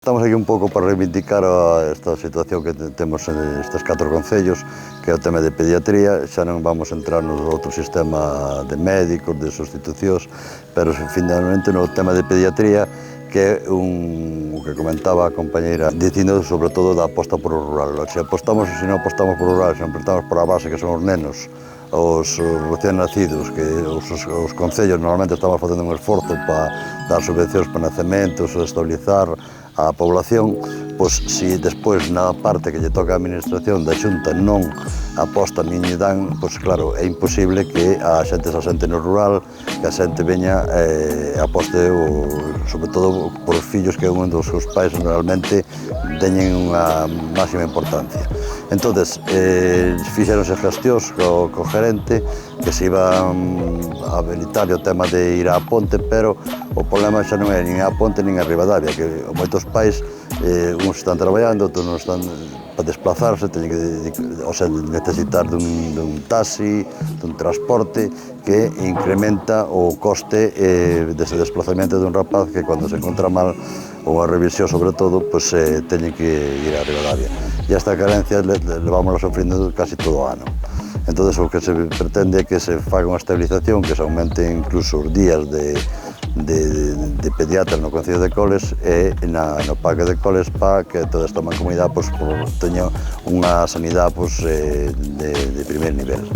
Estamos aquí un pouco para reivindicar esta situación que temos nestes 4 concellos, que é o tema de pediatría. Xa non vamos entrar no outro sistema de médicos, de sustitucións, pero finalmente no tema de pediatría, que é o que comentaba a compañeira, dicindo sobre todo da aposta por o rural. Se non apostamos por o rural, se non apostamos por a base, que son os nenos, os recién nacidos, que os concellos normalmente estamos facendo un esforzo para dar subvencións para nacementos, estabilizar a población, pois se despois na parte que lle toca a administración da Xunta non aposta nin lle dan, pois claro, é imposible que a xente se asente no rural, que a xente veña e aposte sobre todo por os fillos, que é un dos seus pais realmente teñen unha máxima importancia. Entonces, fixeronse gestións co gerente que se iba a habilitar o tema de ir á ponte, pero o problema xa non é nin á ponte nin a Ribadavia, que moitos pais, uns están traballando, outros non están para desplazarse, teñen que necesitar dun taxi, dun transporte que incrementa o coste dese desplazamento dun rapaz que cando se encontra mal ou a revisión sobre todo, pois teñen que ir a Ribadavia. E esta carencia levámola sofrindo casi todo o ano. Entón, o que se pretende é que se faga unha estabilización, que se aumente incluso os días de pediatras no Concello de Coles e no Parque de Coles para que toda esta mancomunidade teña unha sanidade de primer nivel.